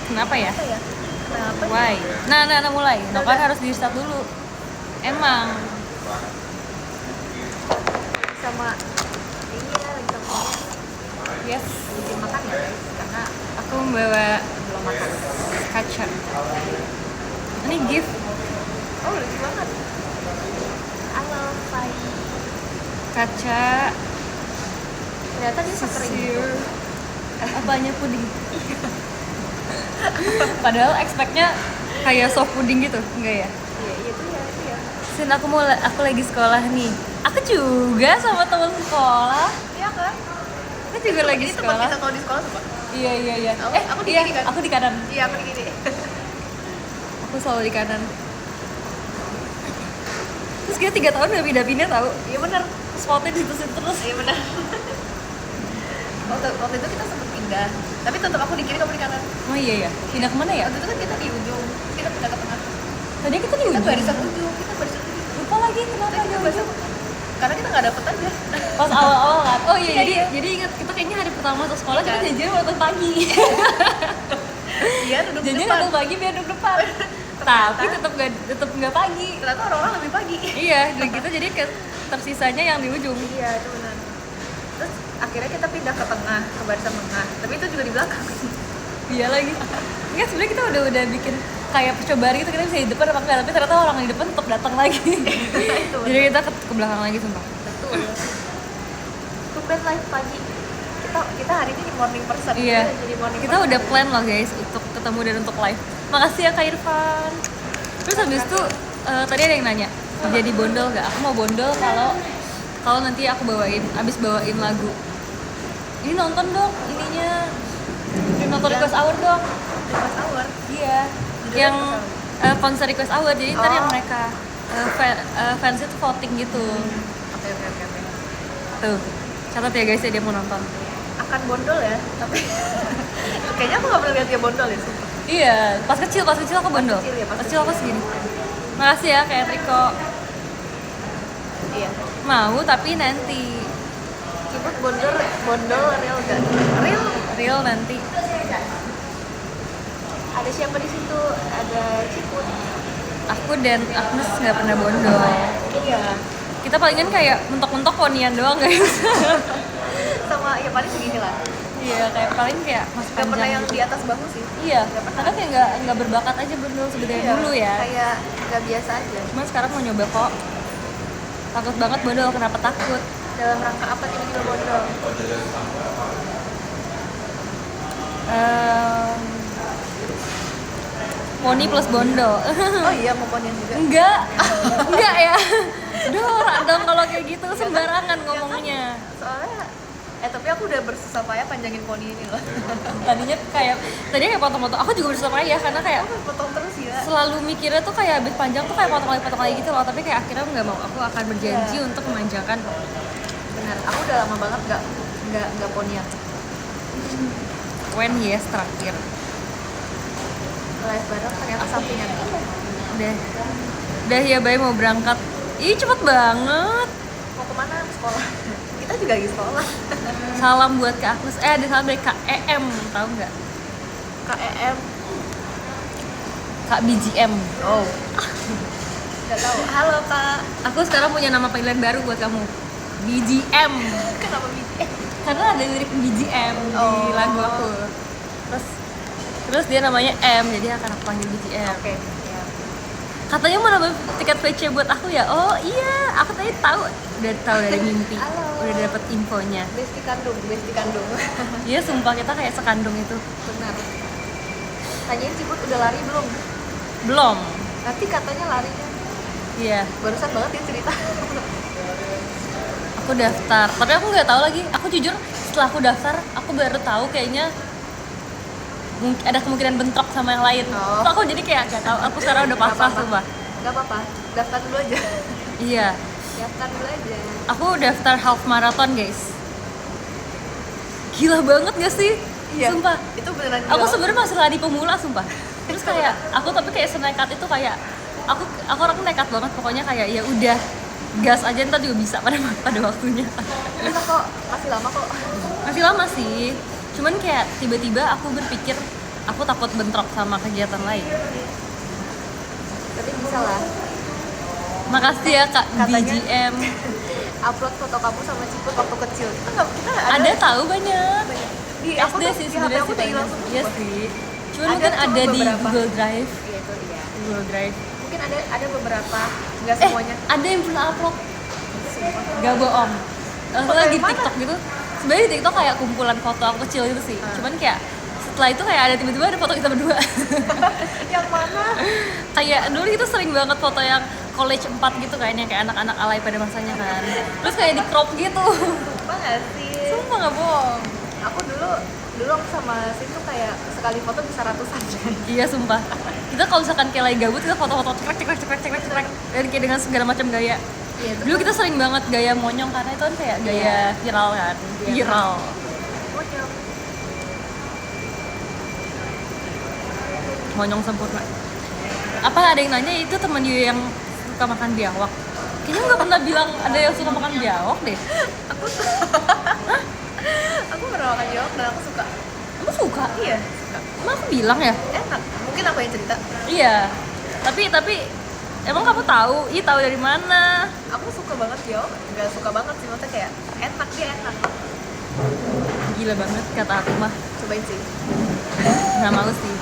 Kenapa ya? Apa ya? Kenapa? Why? Nah mulai. Nah kan harus di start dulu. Emang. Sama ini ya lagi sama Yes. izin makan ya guys, karena Aku membawa belum makan. kaca. Ini gift. Oh lucu banget. Halo Fai. Kaca. Ternyata dia sering gitu. Sisir. Apanya puding? Padahal expect-nya kayak soft puding gitu, enggak ya? Iya itu ya. Sin, aku lagi sekolah nih. Aku juga sama teman sekolah. Iya kan? Aku juga lagi Ini tempat sekolah. kita kalau di sekolah sumpah. Iya. Oh, aku di iya, kiri kan? aku di kanan. Iya aku di gini. Aku selalu di kanan. Terus kita 3 tahun udah pindah-pindah tau. Iya benar. Spotnya di situ terus. Iya benar. Waktu itu kita sempat pindah, tapi tetap aku di kiri, kamu di kanan. Oh iya ya. Pindah kemana ya? Waktu itu kan kita di ujung, kita pindah ke tengah. Tadi kita di Kita ujung. barisan ujung, kita barisan ujung. Lupa lagi kenapa Kita di barisan ujung. karena kita nggak dapet aja. Pas awal-awal kan. Oh iya, Iya. jadi ingat kita kayaknya hari pertama masuk sekolah kita Kan. jajan waktu pagi. Iya duduk Jajan depan. waktu pagi biar duduk depan. Tapi tetap nggak pagi. Ternyata orang-orang lebih pagi. Iya, dan kita jadi tersisanya yang di ujung. Iya itu benar. Terus akhirnya kita pindah ke tengah, ke barisan tengah. Tapi itu juga di belakang. Iya lagi. Enggak, sebenarnya kita udah bikin kayak percobaan gitu, kita bisa di depan apa enggak, tapi ternyata orang di depan tetap datang lagi. Itu Jadi kita ke belakang lagi sumpah. betul. Tumben live pagi. Kita hari ini morning person. Iya. Jadi morning Kita udah plan loh guys untuk ketemu dan untuk live. Makasih ya Kak Irfan. Terus habis itu tadi ada yang nanya, jadi bondol nggak? Aku mau bondol kalau nanti aku abis bawain lagu. Ini nonton dong ininya. Nonton request hour dong. Request hour. Iya. Judulnya Yang request hour. konser request hour. Jadi ntar yang Oh. mereka fans itu voting gitu. Oke. Tuh. Catat ya guys ya, dia mau nonton. Akan bondol ya, tapi kayaknya aku nggak pernah lihat dia bondol ya sumpah. Iya, pas kecil aku bondol. kecil ya, pas Pas kecil aku kecil. segini. Makasih ya kayak Triko. Iya. Mau tapi nanti. Cibut bondol real gak? Real nanti. Ada siapa di situ? Ada Ciput. Aku dan Agnes nggak pernah bondol. Iya. Kita palingan kayak mentok-mentok ponian doang guys. Sama ya paling segini lah. Iya, kayak paling kayak mas Gak pernah panjang yang gitu. di atas bahu sih. Iya, Nggak pernah. karena kayak nggak berbakat aja bondol sebenarnya Iya, dulu ya. Kayak gak biasa aja. Cuman sekarang mau nyoba kok. Takut banget bondol, kenapa takut? Dalam rangka apa tiba-tiba bondol? Poni plus bondol. Oh iya mau ponian juga. Enggak ya. Dorak dong kalau kayak gitu, sembarangan ngomongnya. Soalnya tapi aku udah bersusah payah panjangin poni ini loh. Tadinya kayak potong-potong. Aku juga bersusah payah karena kayak Aku potong terus ya. selalu mikirnya tuh kayak habis panjang tuh kayak potong lagi gitu loh. Tapi kayak akhirnya nggak mau. Aku akan berjanji Iya. untuk memanjangkan. Benar. Aku udah lama banget nggak ponian. When yes terakhir. Live bareng ternyata sampingan. Udah ya Bay, mau berangkat. Ih cepet banget. Mau kemana? Sekolah. Kita juga lagi sekolah. Salam buat Kak Agnes. Ada salam dari Kak EM, tahu nggak? KEM. Kak BGM. Oh. Gak tahu. Halo Kak. Aku sekarang punya nama panggilan baru buat kamu. BGM. Kenapa BGM? Karena ada lirik BGM di Oh. lagu aku. Terus dia namanya M, jadi akan aku panggil BGM. Oke. Ya. Katanya mau nambah tiket VC buat aku ya. Oh iya, aku tadi udah tahu dari mimpi. Halo. Udah dapet infonya. Besti kandung. Iya, sumpah kita kayak sekandung itu. Benar. Tanyain Cibut udah lari belum? Belum. Nanti katanya larinya. Iya, Barusan banget dia cerita. aku daftar. Tapi aku nggak tahu lagi. Aku jujur setelah aku daftar, aku baru tahu kayaknya mungkin ada kemungkinan bentrok sama yang lain. Oh. Terus aku jadi kayak nggak tahu. Aku sekarang udah pasrah sumpah. Gak apa-apa. Daftar dulu aja. Iya. Daftar dulu aja. Aku daftar half marathon guys. Gila banget gak sih? Sumpah. Itu beneran Aku gila. sebenarnya masih lari pemula sumpah. Terus kayak aku tapi kayak senekat itu kayak aku orang nekat banget pokoknya kayak ya udah gas aja ntar juga bisa pada waktunya. Bisa kok. Masih lama kok. Masih lama sih. Cuman kayak tiba-tiba aku berpikir aku takut bentrok sama kegiatan lain. Tapi bisa lah. Makasih ya Kak Katanya- BGM. Upload foto kamu sama Ciput waktu kecil. Kita Ada tahu banyak. di aku SD tuh sih di HP sebenarnya aku sih udah hilang banyak. semua. Iya sih. Cuma Ada mungkin cuma ada di beberapa. Google Drive. Iya itu dia. Google Drive. Mungkin ada beberapa, nggak semuanya. Ada yang pernah upload. Sumpah. Gak bohong. Foto Soalnya yang di mana? TikTok gitu. Sebenarnya di TikTok kayak kumpulan foto aku kecil gitu sih. Cuman kayak setelah itu kayak ada tiba-tiba ada foto kita berdua. Yang mana? Kayak dulu itu sering banget foto yang college 4 gitu kan, yang kayak anak-anak alay pada masanya kan. Terus kayak di crop gitu. Sumpah nggak sih? Sumpah gak bohong. Aku dulu aku sama Sim tuh kayak sekali foto bisa ratusan. Iya sumpah. Kita kalau misalkan kayak lagi gabut kita foto-foto cekrek dan kayak dengan segala macam gaya. Iya itu. Dulu kita sering banget gaya monyong karena itu kan kayak gaya viral kan. Iya. Viral. Monyong. Monyong sempurna. Apa ada yang nanya itu teman dia yang suka makan biawak? Kayaknya nggak pernah bilang ada yang suka makan biawak deh. Aku pernah makan jawab dan aku suka. Kamu suka? Iya, suka. Emang aku bilang ya? Enak. Mungkin aku yang cerita. Iya. Tapi emang kamu tahu? Ih tahu dari mana? Aku suka banget jawab. Nggak suka banget sih, maksudnya kayak enak, dia enak. Gila banget kata aku mah. Cobain sih. Nggak mau sih.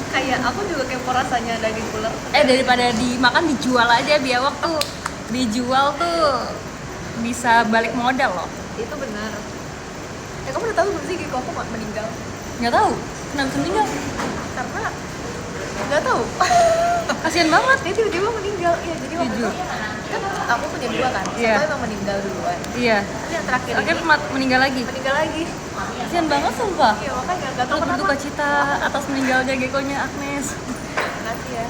Kayak aku juga kepo rasanya daging ular. Daripada dimakan dijual aja biawak tuh. Dijual tuh bisa balik modal loh. Itu benar. Kamu udah tahu belum sih Giko aku meninggal? Nggak tahu. Kenapa bisa meninggal? Karena nggak tahu. Kasian banget. Dia tiba-tiba meninggal. Iya, jadi waktu itu Jujur. kan aku punya dua kan. Iya. Satu emang meninggal duluan. Iya. Tapi yang terakhir Akhirnya ini meninggal lagi. meninggal lagi. Kasian banget sumpah. Iya, makanya nggak tahu Aku kenapa. berduka cita atas meninggalnya Gekonya Agnes. Makasih ya.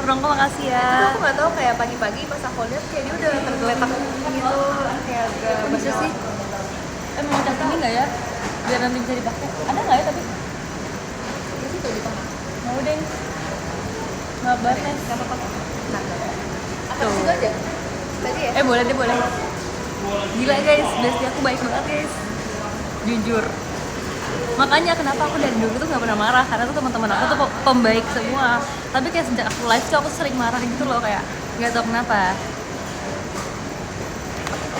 Rongko makasih ya. Itu aku nggak tahu kayak pagi-pagi pas aku lihat kayak dia udah tergeletak gitu, kayak agak Kok bisa sih? Mau cas ini nggak ya? Biar nanti bisa dipakai. Ada nggak ya tapi? Di situ di tengah. Mau deh. Maaf banget Nes. Nggak apa-apa. Nah, akan Tuh. situ aja. Tadi ya. Boleh deh boleh. Gila guys, bestie aku baik banget guys. Jujur. Makanya kenapa aku dari dulu tuh nggak pernah marah karena tuh teman-teman aku tuh pembaik semua. Tapi kayak sejak aku live tuh aku sering marah gitu loh kayak nggak tahu kenapa.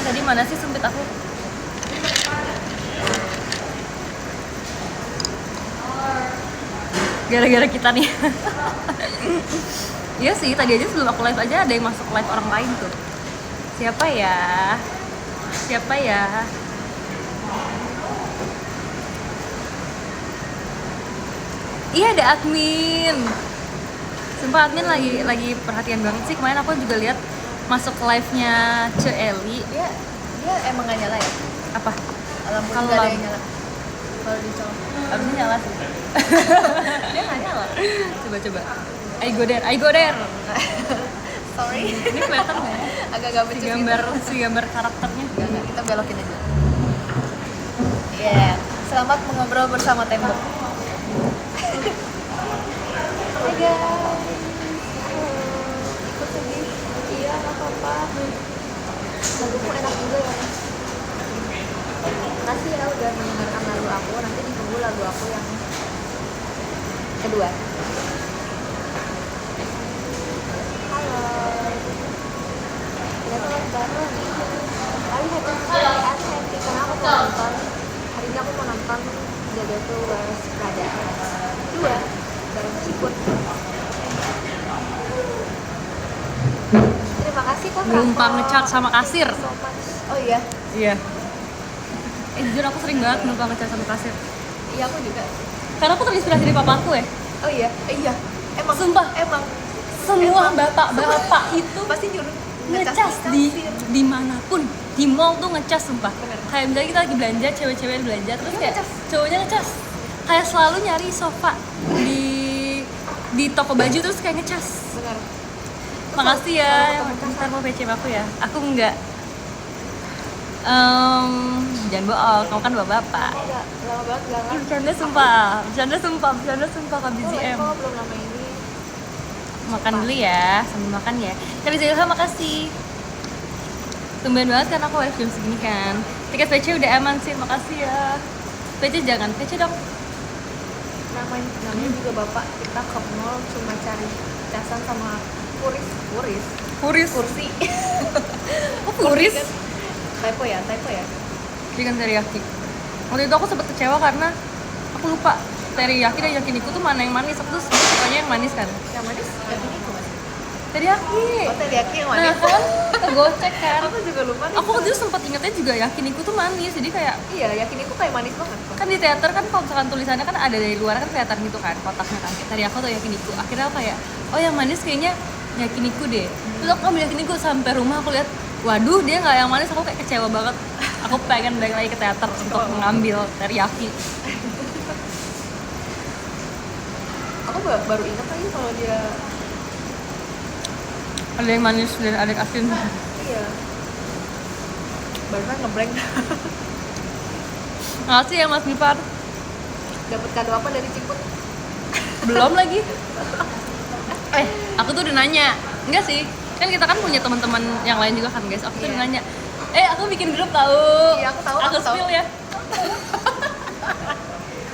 Tadi mana sih sumpit aku? Gara-gara kita nih. Iya sih, tadi aja sebelum aku live aja ada yang masuk live orang lain tuh. Siapa ya? Siapa ya? Iya ada admin. Sumpah admin lagi perhatian banget sih. Kemarin aku juga lihat masuk live-nya Ce Eli. Dia emang nggak nyala ya? Apa? Lampu Kalau nggak ada lampu- yang nyala. Kalau dicolok. Harusnya nyala sih. Dia nggak nyala. Coba. I go there. Sorry. Ini kelihatan nggak ya? Agak-agak becus Si gambar karakternya. Enggak, kita belokin aja. Iya. Selamat mengobrol bersama tembok. Hai guys. Ikut sedih. Iya, nggak apa-apa. Lagumu enak juga ya. Makasih ya udah mendengarkan lagu aku. Nanti ditunggu lagu aku yang kedua. Halo. Ternyata live bareng. Kali happy karena aku mau nonton. Hari ini aku mau nonton The Devil Wears Prada 2 bareng Ciput. Terima kasih kok. Numpang ngecat sama kasir. So much. Oh iya. Iya. Jujur aku sering banget numpang ngecat sama kasir. Iya aku juga. Karena aku terinspirasi dari papaku ya. Oh iya. Iya. Emang. Sumpah. Emang. Semua Emang. bapak-bapak itu Pasti nyuruh ngecas dimanapun di mall tuh ngecas sumpah. Bener. Kayak misalnya kita lagi belanja, cewek-cewek belanja terus Iya, kayak ngecas. cowoknya ngecas. Kayak selalu nyari sofa di toko baju terus kayak ngecas. Benar. Makasih ya, Kalau ketemu ntar mau PC aku ya. Aku enggak. Jangan bohong, kamu kan bapak-bapak. Enggak, lama banget enggak kan? Bercanda sumpah Kak BZM. Kok belum lama ini? Makan dulu ya, sambil makan ya. Kak BZM makasih. Tumben banget kan aku live jam segini kan. Tiket PC udah aman sih, makasih ya. PC jangan, PC dong. namanya juga bapak kita ke mall cuma cari casan sama kuris kursi Oh, puris. kan. typo ya Chicken teriyaki. Waktu itu aku sempet kecewa karena aku lupa teriyaki dan yakiniku tuh mana yang manis. Aku tuh sukanya yang manis kan. yang manis yakiniku mas. Teriyaki. Oh teriyaki yang Nah manis. kan, kegocek kan. Aku juga lupa nih. Aku waktu itu sempat ingetnya juga yakiniku tuh manis. Jadi kayak Iya yakiniku kayak manis banget kok. kan di teater kan kalau misalkan tulisannya kan ada dari luar kan kelihatan gitu kan kotaknya kan kayak teriyaki atau yakiniku. Akhirnya aku kayak oh yang manis kayaknya yakiniku deh. Terus aku ambil yakiniku sampai rumah aku lihat waduh dia nggak yang manis, aku kayak kecewa banget. Aku pengen balik lagi ke teater untuk mengambil teriyaki. Aku baru ingat lagi kalau dia Ada yang manis dan ada yang asin. iya barusan ngeblank. Makasih ya Mas Gipar. Dapat kado apa dari Ciput? Belum lagi. Aku tuh udah nanya. Enggak sih. Kan kita kan punya teman-teman yang lain juga kan guys. Aku tuh udah nanya. Aku bikin grup tahu. Iya, aku tahu, Aku aku tahu. spill ya.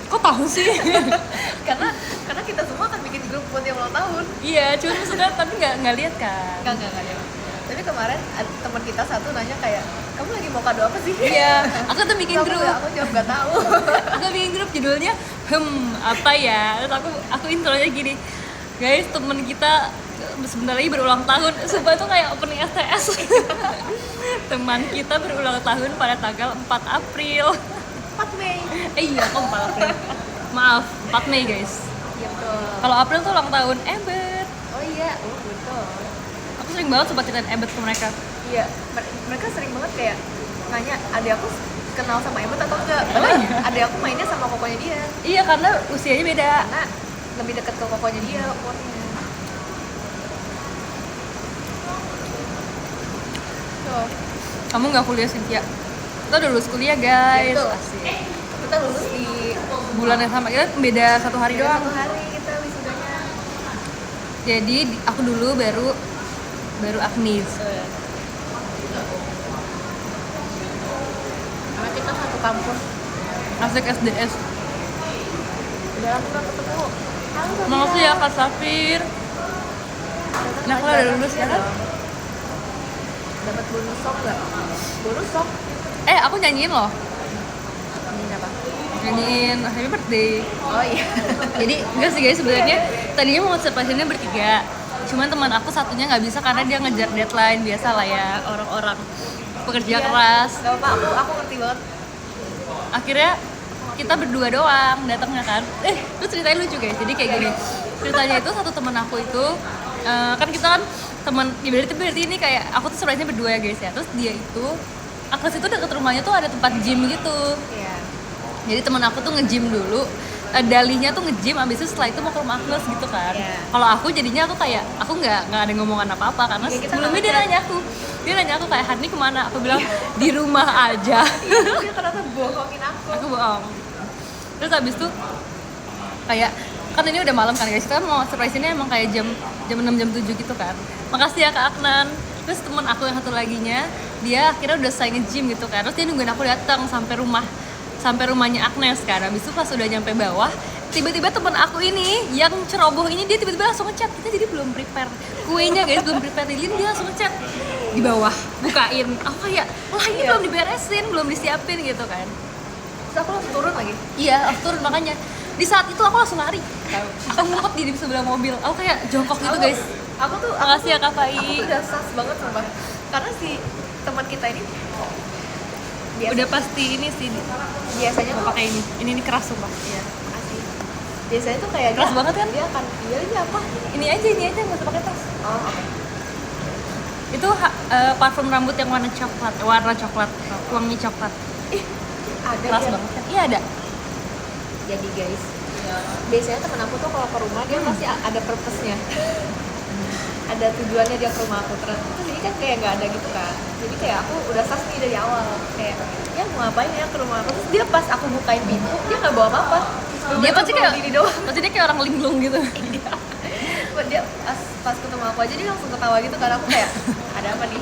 Kok tahu sih? karena kita semua kan bikin grup buat yang ulang tahun. Iya, cuma maksudnya tapi nggak lihat kan. Enggak ya. Tapi kemarin teman kita satu nanya kayak, kamu lagi mau kado apa sih? Iya, aku tuh bikin grup. Aku jawab nggak tahu. Aku bikin grup judulnya apa ya? Terus aku intronya gini. Guys, temen kita sebentar lagi berulang tahun. Sumpah itu kayak opening STS. Teman kita berulang tahun pada tanggal 4 April. 4 Mei. Iya, kok 4 April. Maaf, 4 Mei guys. Iya betul. Kalau April tuh ulang tahun Ebet. Oh iya, betul. Aku sering banget coba ceritain Ebet ke mereka. Iya, mereka sering banget kayak nanya, adik aku kenal sama Ebet atau enggak? Padahal adik aku mainnya sama kokonya dia. Iya, karena usianya beda. Karena lebih dekat ke kokonya dia umurnya. Tuh. Kamu nggak kuliah Cynthia? Kita udah lulus kuliah guys. Betul. Asik. Kita lulus di Bulan yang sama, kita beda 1 hari doang. 1 hari kita wisudanya. Jadi aku dulu baru Agnes. Karena kita satu kampus. Asik SDS. Udah lama gak ketemu. Halo, Sofia. Makasih ya Kak Safir. Nah, kalau udah lulus ya kan? Dapat bonus sok nggak? Bonus sok? Aku nyanyiin loh. Ini apa? Nyanyiin Happy Birthday. Oh iya. Jadi enggak sih guys, sebenarnya tadinya mau surprise-nya bertiga. Cuman teman aku satunya nggak bisa karena dia ngejar deadline, biasa lah ya orang-orang pekerja keras. Gak apa-apa, aku ngerti banget. Akhirnya kita berdua doang datangnya kan. Terus ceritanya lucu guys. Jadi kayak gini. Ceritanya itu satu teman aku itu kan kita kan teman berarti ini kayak aku tuh surprise-nya berdua ya guys ya. Terus dia itu Agnes itu deket rumahnya tuh ada tempat gym gitu. Iya. Jadi teman aku tuh nge-gym dulu. Dalihnya tuh nge-gym, abis itu setelah itu mau ke rumah Agnes gitu kan. Iya. Kalau aku jadinya aku kayak aku nggak ada ngomongan apa-apa karena Iya, kita sebelumnya nggak dia nanya aku kayak Hani kemana? Aku bilang di rumah aja. Dia ternyata bohongin aku. Aku bohong. Terus abis itu kayak kan ini udah malam kan guys, kita mau surprise ini emang kayak jam 6 jam 7 gitu kan. Makasih ya Kak Aknan. Terus teman aku yang satu laginya dia akhirnya udah selesai nge-gym gitu kan. Terus dia nungguin aku datang sampai rumahnya Agnes kan. Habis itu pas udah nyampe bawah, tiba-tiba teman aku ini yang ceroboh ini dia tiba-tiba langsung ngechat. Kita jadi belum prepare kuenya guys, belum prepare lilin, dia langsung ngechat di bawah, bukain. Aku kayak, wah ini belum diberesin, belum disiapin gitu kan. Terus aku langsung turun lagi. Iya, aku turun makanya. Di saat itu aku langsung lari. Aku ngumpet di sebelah mobil. Aku kayak jongkok gitu guys. Aku Makasih ya Kak Fai. Aku tuh udah sas banget sumpah. Karena si teman kita ini Udah pasti ini sih. biasanya Mau tuh pakai ini. Ini keras sumpah. iya, makasih. Biasanya tuh kayak Keras banget kan? Dia akan ini apa? Ini aja nggak usah pakai tas. Oh, oke. Itu parfum rambut yang warna coklat, wangi coklat. Ih, ada Keras dia. banget kan? Iya ada. Jadi guys, biasanya temen aku tuh kalau ke rumah dia pasti ada purpose-nya. Ada tujuannya dia ke rumah aku terus ini kan kayak nggak ada gitu kan. Jadi kayak aku udah sas nih dari awal kayak ya mau ngapain ya ke rumah aku. Terus dia pas aku bukain pintu dia nggak bawa apa-apa. Dia pasti kayak gini doang. pasti dia kayak orang linglung gitu. Dia pas ketemu aku aja dia langsung ketawa gitu karena aku kayak ada apa nih.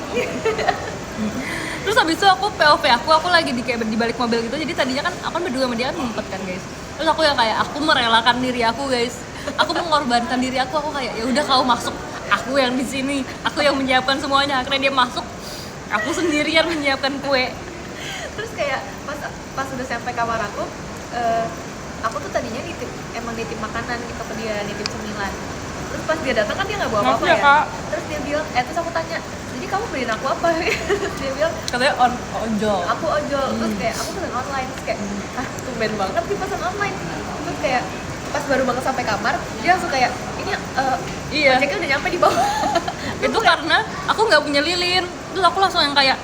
Terus habis itu aku POV aku lagi di kayak di balik mobil gitu. Jadi tadinya kan aku berdua sama dia kan ngumpet kan guys. Terus aku yang kayak aku merelakan diri aku guys, aku mengorbankan diri aku kayak ya udah kau masuk, aku yang di sini, aku yang menyiapkan semuanya. Akhirnya dia masuk, aku sendirian menyiapkan kue. Terus kayak pas udah sampai kamar aku tuh tadinya emang nitip makanan gitu ke dia, nitip cemilan. Terus pas dia datang kan dia nggak bawa apa-apa Maaf ya, ya. Kak. Terus dia bilang, terus aku tanya, jadi kamu beliin aku apa? Terus dia bilang, Katanya ojol. aku ojol. Terus kayak aku pesan online. Terus kayak, tumben banget sih pesan online. Terus kayak pas baru banget sampai kamar, dia langsung kayak, ini Iya. ojeknya udah nyampe di bawah. Itu karena aku nggak punya lilin. Terus aku langsung yang kayak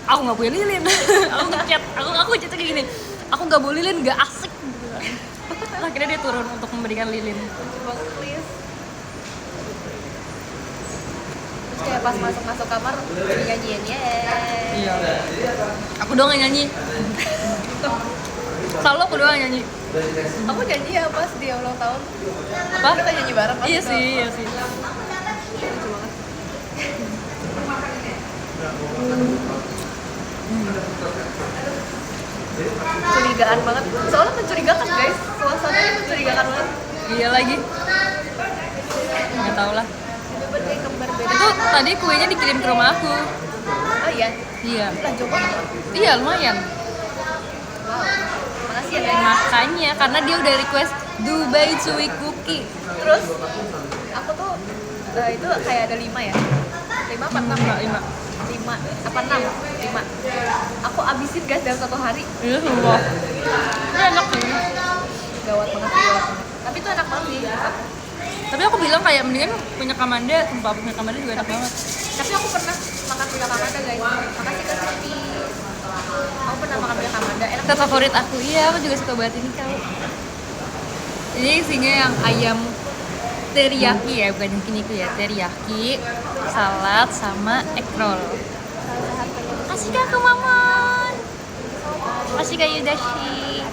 aku nggak punya lilin. aku ngechat kayak gini. Aku nggak bawa lilin, nggak asik. Terus akhirnya dia turun untuk memberikan lilin. Lucu banget, please. Terus kayak pas masuk kamar, nyanyiin Iya. Aku doang yang nyanyi. Selalu aku doang yang nyanyi. Aku nyanyi ya pas dia ulang tahun. Apa? Kita nyanyi bareng pas Iya itu. sih, iya sih. Lucu banget. Curigaan banget. Soalnya mencurigakan guys. Suasananya mencurigakan banget. Iya lagi. Nggak tahu lah. Coba kayak kembar beda. Itu tadi kuenya dikirim ke rumah aku. Oh iya. Iya. Lah coba. Iya lumayan. Wow. Makasih ya guys. Makanya karena dia udah request Dubai Chewy Cookie. Terus aku tuh itu kayak ada 5 ya. 5 apa 6 ya? 5. 5 apa 6? 5. Aku abisin guys dalam 1 hari. Iya semua. Ini enak sih. Gawat banget sih, gawat banget. Tapi itu enak banget sih. Tapi aku bilang kayak mendingan punya Kamanda, sumpah punya Kamanda juga enak banget. Tapi aku pernah makan punya Kamanda guys. Makasih ke Siti. Aku pernah makan punya Kamanda. Enak. Itu favorit aku. Iya, aku juga suka banget ini kau. Ini isinya yang ayam teriyaki ya, bukan yang kini ya, teriyaki, salad sama egg roll. Kasih kak ke Mamon. Kasih kak Yudashi.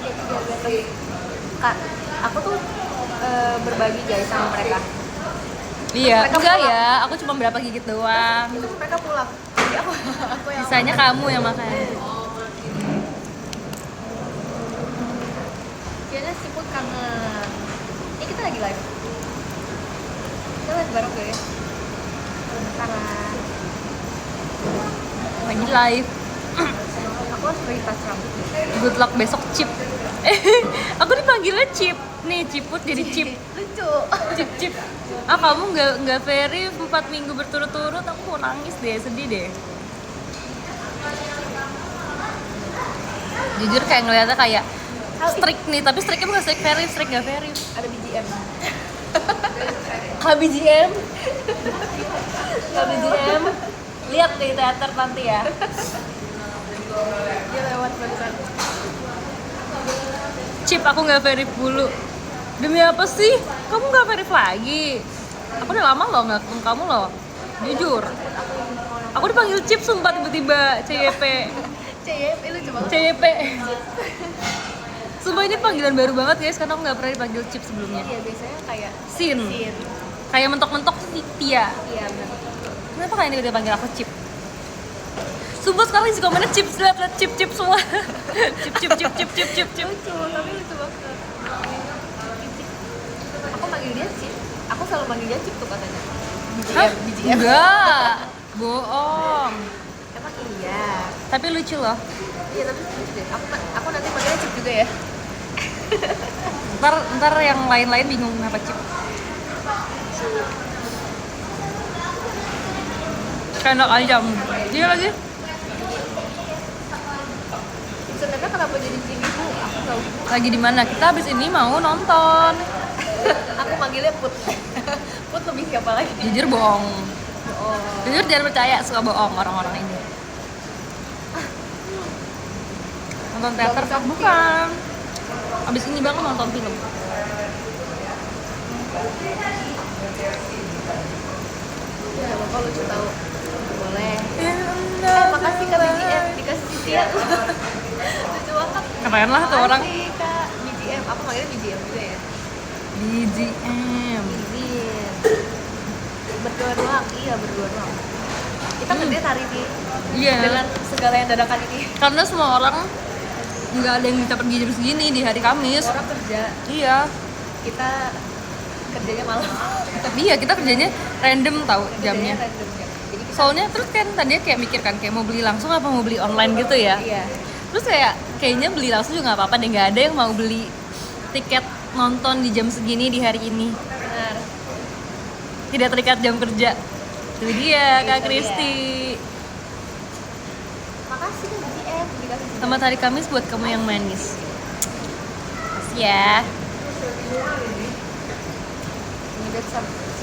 Kak, aku tuh berbagi guys sama mereka. Iya, Mereka enggak pulang. ya, aku cuma berapa gigit doang. Itu mereka pulang. Jadi aku yang Sisanya kamu yang makan. kayaknya siput kangen. Ini kita lagi live. Kita live bareng gak ya? Karena Lagi live. aku harus beri tas rambut. Good luck besok Chip. Aku dipanggilnya Chip. Nih Ciput jadi Chip. Lucu. Chip. Ah kamu nggak very 4 minggu berturut-turut, aku mau nangis deh, sedih deh. Jujur kayak ngeliatnya kayak strict nih, tapi striknya bukan strict very, strict nggak very. Ada BGM. KBGM. KBGM. Lihat di teater nanti ya. Dia lewat barusan. Chip, aku nggak verif dulu. Demi apa sih? Kamu nggak verif lagi? Aku udah lama loh nggak ketemu kamu loh. Jujur. Aku dipanggil Chip sumpah tiba-tiba CYP. CYP lucu banget. CYP. Sumpah ini panggilan baru banget guys, karena aku nggak pernah dipanggil Chip sebelumnya. Iya biasanya kayak Sin. Sin. Kayak mentok-mentok sih Tia. Iya benar. Kenapa kalian tiba-tiba panggil aku Chip? Sumpah sekarang isi komennya Chip, lihat Chip semua. Chip. Lucu, tapi lucu banget. Aku manggil dia Cip. Aku selalu manggil dia Cip tuh katanya. Hah? BGM. Enggak. Bohong. Emang iya. Tapi lucu loh. Iya tapi lucu deh. Aku nanti manggilnya Cip juga ya. Ntar yang lain-lain bingung kenapa Chip. Kayak anak ayam. Iya lagi. Sebenarnya kenapa jadi sini Bu? Aku tahu. Lagi di mana? Kita habis ini mau nonton. Aku manggilnya Put. Put lebih siapa lagi? Jujur bohong. Oh. Jujur jangan percaya, suka bohong orang-orang ini. Nonton teater? Bukan. Abis ini banget nonton film. Ya Bapak lucu tahu. Boleh. Makasih Kak BGM dikasih Siti ya. Lucu banget. Keren lah tuh orang. Makasih Kak BGM. Aku manggilnya BGM juga ya. BGM. BGM. Berdua doang. Iya berdua doang. Kita ngedate hari ini. Iya. Dengan segala yang dadakan ini. Karena semua orang nggak ada yang bisa pergi jam segini di hari Kamis. Orang kerja, Iya. kita kerjanya malam. Iya, kita kerjanya random tahu jamnya. Kerjanya random jam. Jadi kita, Soalnya terus kan tadinya kayak mikir kan kayak mau beli langsung apa mau beli online gitu ya. iya. Terus kayaknya beli langsung juga nggak apa-apa deh, nggak ada yang mau beli tiket nonton di jam segini di hari ini. Benar. Tidak terikat jam kerja. Itu dia Kak Itu Kristi. Makasih kan BTM dikasih juga. Selamat hari Kamis buat kamu yang manis. Makasih ya.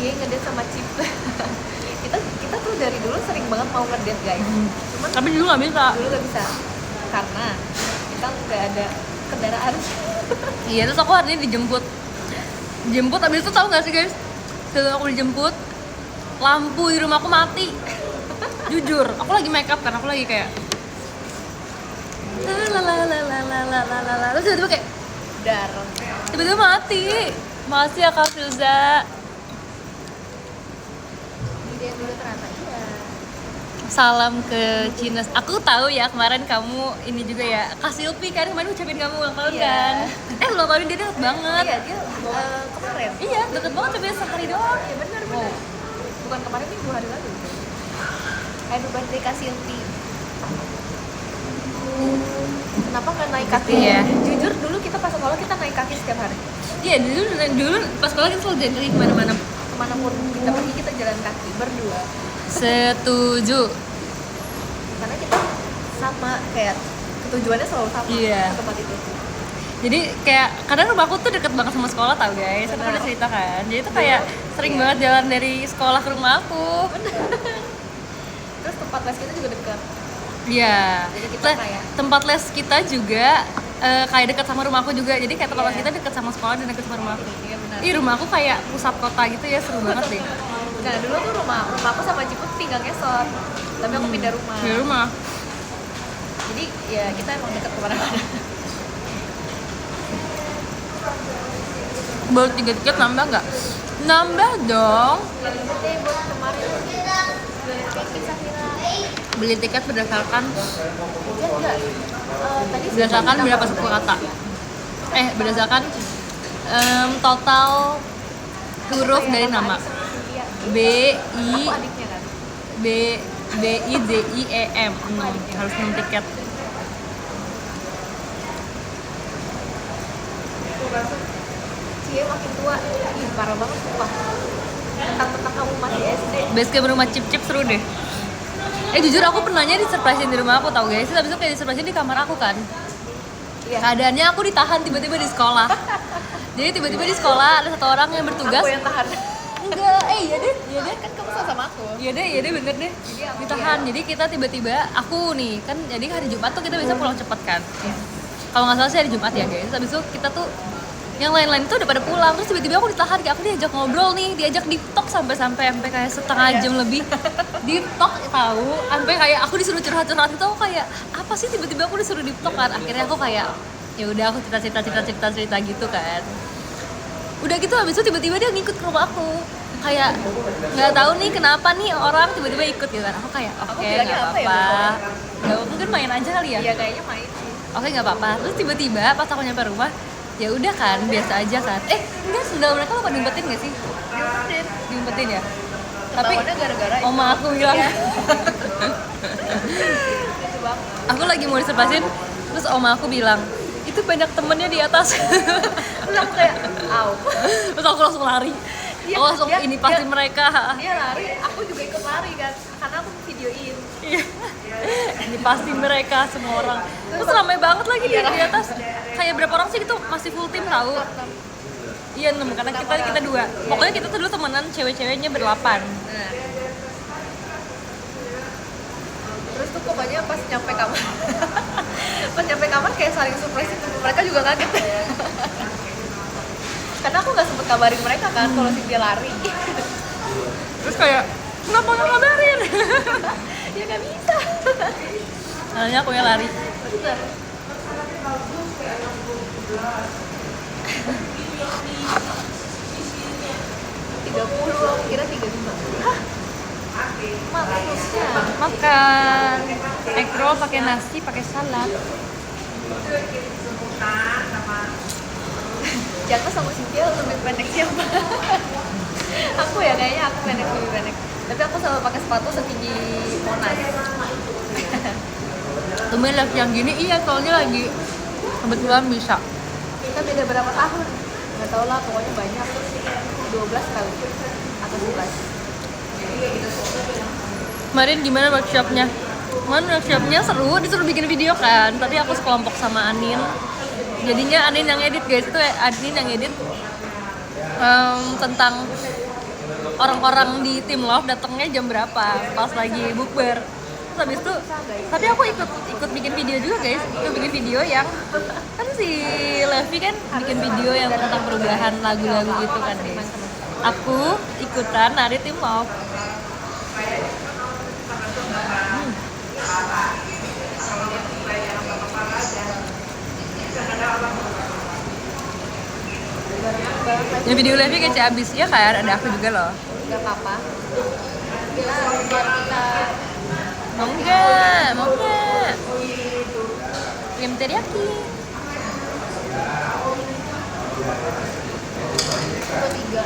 Ngedate sama Cip. kita tuh dari dulu sering banget mau ngedate guys. Cuman Tapi dulu nggak bisa. dulu gak bisa karena kita nggak ada kendaraan. Iya, terus aku hari ini dijemput. Abis itu tahu nggak sih guys? Setelah aku dijemput, lampu di rumahku mati. Jujur, aku lagi make up kan, aku lagi kayak la. Terus tiba-tiba kayak Dar. tiba-tiba mati. Makasih ya Kak Filza. Ide yang dulu ternyata iya. Salam ke Cina. Aku tahu ya kemarin kamu ini juga ya Kak Silpi kan kemarin ucapin kamu ulang tahun Iya. kan. Ulang tahun dia deket banget. Iya dia kemarin. Iya, deket banget tapi sehari doang. Iya benar. Wow. Bukan kemarin nih 2 hari lalu. Happy birthday Kak Silvi. Kenapa nggak naik kaki Iya. Jujur dulu kita pas sekolah kita naik kaki setiap hari. Iya, dulu pas sekolah kita selalu jalan kaki kemana-mana. Kemanapun kita pergi kita jalan kaki berdua. Setuju. Karena kita sama kayak tujuannya selalu sama Iya. ke tempat itu. Jadi kayak kadang rumahku tuh deket banget sama sekolah tau guys. Aku Benar. pernah cerita kan. Jadi tuh kayak sering banget jalan dari sekolah ke rumah aku. Terus tempat les kita juga dekat. Iya. Jadi kita kayak- tempat les kita juga kayak dekat sama rumahku juga. Jadi kayak tempat les kita dekat sama sekolah dan dekat sama rumahku. Iya benar. Ih, rumahku kayak pusat kota gitu ya, seru banget deh. Nah dulu tuh rumahku sama Ciput tinggal ngesot. Tapi aku pindah rumah. Di rumah. Jadi ya kita emang dekat kemana-mana. Baru 3 tiket nambah nggak? Nambah dong. Jadi buat kemarin kisah Kira. Beli tiket berdasarkan Dia enggak. Tadi sih berdasarkan kita berapa mau suku kata. Berdasarkan total huruf dari nama. Iya. B I Aku adiknya kan. B B I D I E M. Harus 6 tiket. Cie makin tua. Ih parah banget sumpah. Tentang kamu masih SD. Basecamp rumah Cip-Cip seru deh. Jujur aku pernahnya disurprisein di rumah aku tau guys. Habis itu kayak disurprisein di kamar aku kan. Iya. Keadaannya aku ditahan tiba-tiba di sekolah. Jadi tiba-tiba di sekolah ada satu orang yang bertugas. Aku yang tahan. Enggak, iya deh. Kan kamu sama aku. Iya deh bener deh. Jadi aku Ditahan. Jadi kita tiba-tiba aku nih kan jadi hari Jumat tuh kita bisa pulang cepet kan. Kalau nggak salah sih hari Jumat ya guys. Habis itu kita tuh yang lain-lain tuh udah pada pulang, terus tiba-tiba aku ditahan, kayak aku diajak ngobrol nih, diajak di talk sampai kayak setengah jam lebih di talk tahu, sampai kayak aku disuruh curhat-curhat itu aku kayak apa sih tiba-tiba aku disuruh di talk kan, akhirnya aku kayak ya udah aku cerita gitu kan, udah gitu habis itu tiba-tiba dia ngikut ke rumah aku, kayak nggak tahu nih kenapa nih orang tiba-tiba ikut gitu kan, aku kayak oke bilangnya nggak apa ya, apa-apa, nggak mungkin main aja kali ya. Iya kayaknya main sih. Oke nggak apa-apa. Terus tiba-tiba pas aku nyampe rumah, ya udah kan biasa aja kan. Enggak, sendal mereka lupa diumpetin nggak sih? Diumpetin ya. Tapi Ketahuannya gara-gara itu. oma aku bilang, Lucu banget. aku lagi mau disurprisein, terus oma aku bilang itu banyak temennya di atas. Terus aku kayak au. Terus aku langsung lari. Iya, Aku langsung dia- ini pasti dia- mereka. Dia lari, aku juga ikut lari kan. Karena aku videoin. Iya. Ini pasti mereka semua orang. Terus ramai banget lagi di atas. Kayak berapa orang sih itu masih full tim tahu? Iya 6 karena kita 2. Pokoknya kita tuh dulu temenan cewek-ceweknya ber-8. Nah. Terus tuh pokoknya pas nyampe kamar pas nyampe kamar kayak saling surprise itu. Mereka juga kaget. Karena aku nggak sempet kabarin mereka kan kalau si dia lari. Terus kayak kenapa nggak ngabarin? Ya nggak bisa. Soalnya aku yang lari. Bener. aku kira 35. Hah? Maksudnya Makan egg roll pakai nasi, pakai salad. Jatuh sama Cynthia lebih pendek siapa? Aku ya kayaknya aku lebih pendek. Tapi aku selalu pakai sepatu setinggi Monas. Tumben live yang gini, iya soalnya lagi kebetulan bisa. Kita beda berapa tahun? Nggak tahu lah, pokoknya banyak. 12 kali atau 11. Kemarin gimana workshopnya? Kemarin workshopnya seru, disuruh bikin video kan. Tapi aku sekelompok sama Anin. Jadinya Anin yang edit guys, itu Anin yang edit tentang orang-orang di tim Love datangnya jam berapa pas lagi bukber. Terus habis itu, tapi aku ikut bikin video juga guys. Ikut bikin video yang kan si Levi kan bikin video yang tentang perubahan lagu-lagu gitu kan guys. Aku ikutan nari tim Love. Ya video Levi kece abis ya kan, ada aku juga loh. Gak apa-apa. Kita biar kita Mau enggak? Ayam teriyaki. tiga.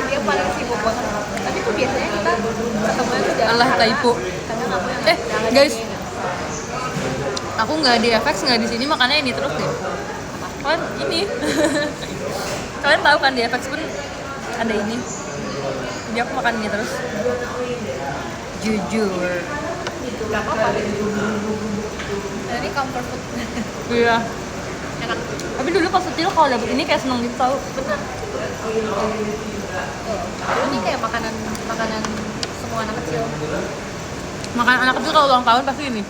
Dia paling sibuk banget. Tapi tuh biasanya kita ketemunya tuh jarang. Allah typo. Kadang aku yang jangan Guys. ini. Aku nggak di FX, nggak di sini, makanya ini terus deh. Kalian ini. Kalian tahu kan di FX pun ada ini. Jadi aku makan ini terus. Jujur. Gak apa-apa. Ini comfort food. Iya. Enak. Tapi dulu pas kecil kalau dapet ini kayak seneng gitu tau. Bener. Ini kayak makanan semua anak kecil. Makan anak kecil kalau ulang tahun pasti ini.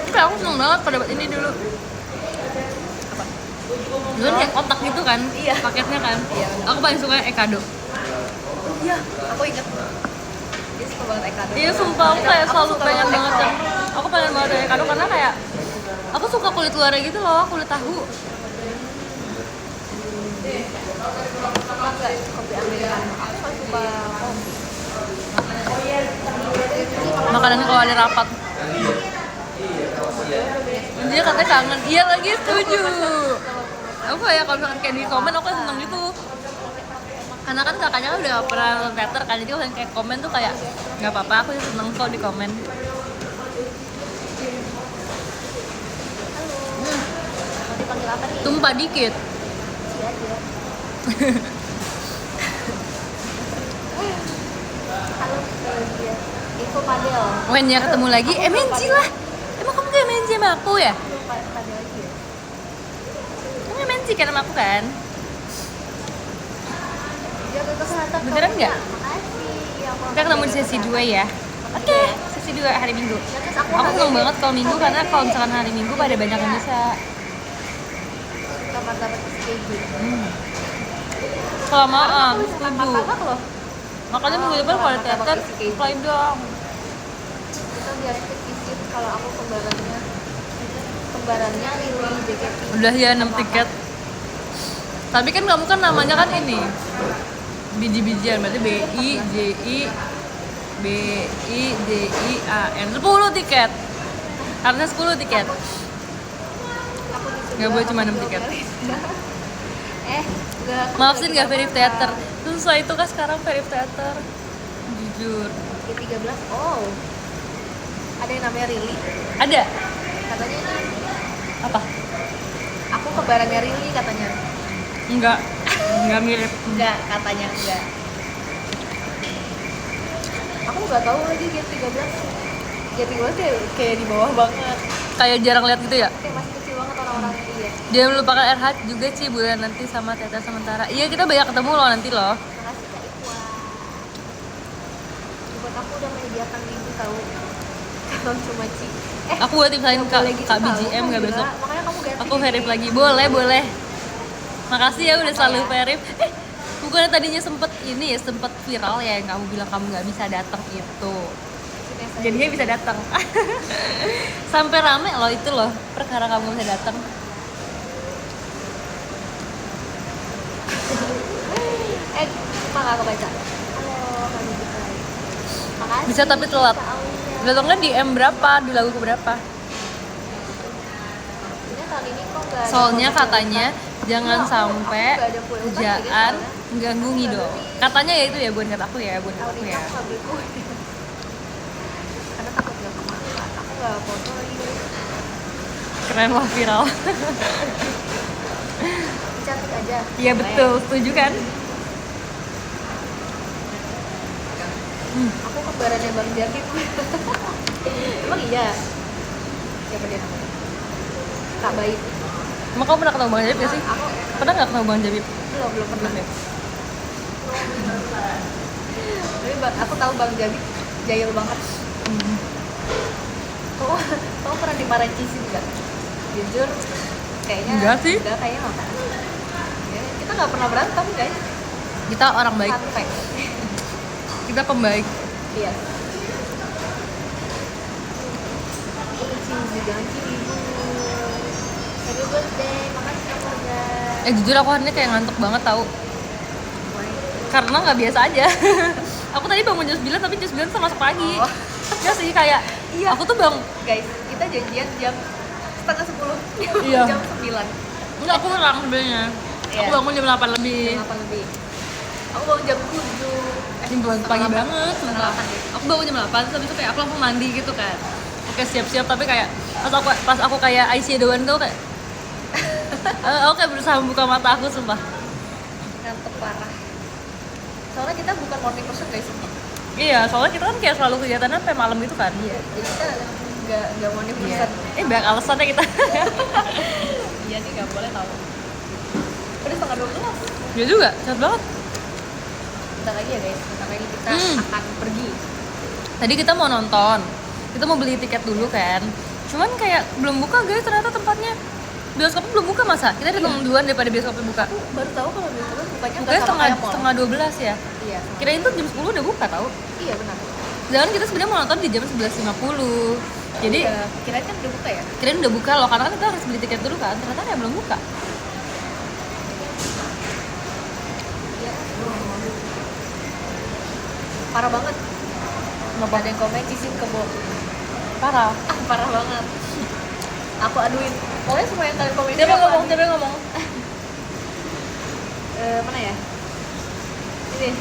Kayak aku seneng banget kalau dapet ini dulu. Apa? Dulu kayak kotak gitu kan, Iya. paketnya kan. Iya. Aku paling suka Ekado. Iya, aku inget. Dia suka banget Ekado. Iya sumpah, aku kayak Aku selalu suka pengen banget banget yang aku pengen banget yang Ekado karena kayak aku suka kulit luarnya gitu loh, kulit tahu. Suka nggak kopi americano? Aku nggak suka kopi. Makanan kalau ada rapat. Dia katanya kangen. Iya lagi setuju. Aku ya kalau misalkan kayak di komen aku seneng gitu. Karena kan kakaknya kan udah pernah nonton teater kan, jadi kalau kayak komen tuh kayak nggak apa-apa, aku seneng kok di komen. Mau dipanggil apa nih? Tumpah dikit. Si aja. Halo, dia. Info padel. When ya ketemu lagi, MNG lah. Emang kamu gak MNG sama aku ya? Padel lagi ya. Kamu MNG kan sama aku kan? Jaga kesehatan. Beneran kamu nggak? ya. Makasih. Ya, aku Kita ketemu di jaga sesi kesehatan. 2 ya. Oke, sesi 2 hari Minggu. Ya, terus Aku seneng banget kalau Minggu karena kalau misalkan hari Minggu pada banyak yang bisa. Martabak keju. Kelamaan, Aku setuju. martabak loh. Makanya minggu depan kalau ada teater, apply dong. Kita biarin ke visit kalau aku kembarannya Lily JKT. Udah ya 6 tiket. Tapi kan kamu kan namanya kan ini biji-bijian, berarti BIJIAN 10 tiket. Karena 10 tiket. Aku disuruh Nggak boleh cuma aku 6 tiket. Enggak. Maafin gak Verif Theater. Susah itu kan sekarang Verif Theater. Jujur. G13. Oh. Ada yang namanya Lily. Ada? Katanya ini Apa? aku kembarannya Lily katanya. Enggak mirip. Enggak, katanya enggak. Aku nggak tahu lagi G13. G13 kayak di bawah banget. Kayak jarang lihat gitu ya. Kayak masih kecil banget orang-orangnya dia. Jangan lupakan RH juga sih bulan nanti sama Teater Sementara. Iya kita banyak ketemu loh nanti loh. Makasih Kak Ikhwan. Buat aku udah menyediakan minggu tahu. Kalau cuma Ci. Aku buat timsalin nggak Kak boleh gitu Kak tahu, BGM kan nggak gila. besok. Makanya kamu ganti. Aku verif lagi. Boleh. Makasih ya udah selalu verif. Bukannya tadinya sempet viral ya yang kamu bilang kamu nggak bisa datang itu. Jadinya bisa datang. Sampai rame loh itu loh perkara kamu bisa datang. Maka aku baca. Halo, kami bisa. Makasih. Bisa tapi telat. Kak Aulia. Datangnya di M berapa, di lagu keberapa? Ini tahun ini kok nggak ada Soalnya foto katanya jangan Aku sampai nggak ada kue ulang kerjaan ya, soalnya. mengganggu Ngido. Katanya ya itu ya, bukan kata aku ya, bukan kata tahun aku ini ya. aku nggak beli kue karena takut nggak kemakan. Aku nggak foto lagi. Keren lah, viral. Cantik aja. Iya betul, setuju kan? Aku kembarannya Bang Jaki. Emang iya? Siapa dia namanya? Kak Baik. Emang kamu pernah ketemu Bang Jabib gak sih? Aku Pernah nggak ketemu Bang Jabib? belum pernah. Tapi aku tahu Bang Jaki jahil banget. Kamu pernah dimarahin Cici nggak? Jujur, kayaknya Enggak sih. Enggak, kayaknya nggak. Ya, kita nggak pernah berantem guys. Kita orang baik, Santai. kita pembaik. Iya. Cici jangan ibu. Happy birthday, makasih kamu udah. Jujur aku hari ini kayak ngantuk banget tau. Karena nggak biasa aja. Aku tadi bangun jam 9 tapi jam 9 tuh masuk pagi. Oh. Ya sih kayak Iya. aku tuh Guys, kita janjian jam setengah 10. Iya. Jam 9. enggak, aku kurang sebenarnya. Iya. Aku bangun jam 8 lebih. Jam 8 lebih. Aku bangun jam 7. Jam 8 pagi banget, Setengah sumpah. 8 gitu. Aku bangun jam 8 terus habis itu kayak aku langsung mandi gitu kan. Oke, siap-siap tapi kayak pas aku kayak eyeshadowan tuh kayak aku kayak berusaha membuka mata aku sumpah. Ngantuk parah. Soalnya kita bukan morning person guys. Iya, soalnya kita kan kayak selalu kegiatannya sampai malam gitu kan. Iya, jadi kita nggak morning Iya. person. Banyak alasannya kita. Iya nih nggak boleh tahu. Udah setengah 12. Iya juga, cepet banget. Bentar lagi ya guys, bentar lagi kita akan pergi. Tadi kita mau nonton, kita mau beli tiket dulu kan. Cuman kayak belum buka guys, ternyata tempatnya. Bioskopnya belum buka masa? Kita datang duluan daripada bioskopnya buka. Aku baru tahu kalau bioskopnya bukanya Bukanya nggak sama kayak mall. setengah 12 ya. Iya. Kirain tuh jam 10 udah buka tau. Iya benar. Sedangkan kita sebenarnya mau nonton di jam 11.50. Jadi Iya, kirain kan udah buka ya? kirain udah buka loh, karena kan kita harus beli tiket dulu kan. Ternyata ya belum buka. Iya. Parah banget. Nggak ada yang komen Cici kebo. Parah. Parah banget. Aku aduin. Pokoknya semua yang kalian komen Siapa aku ngomong? aduin. Siapa yang ngomong? Mana ya? Ini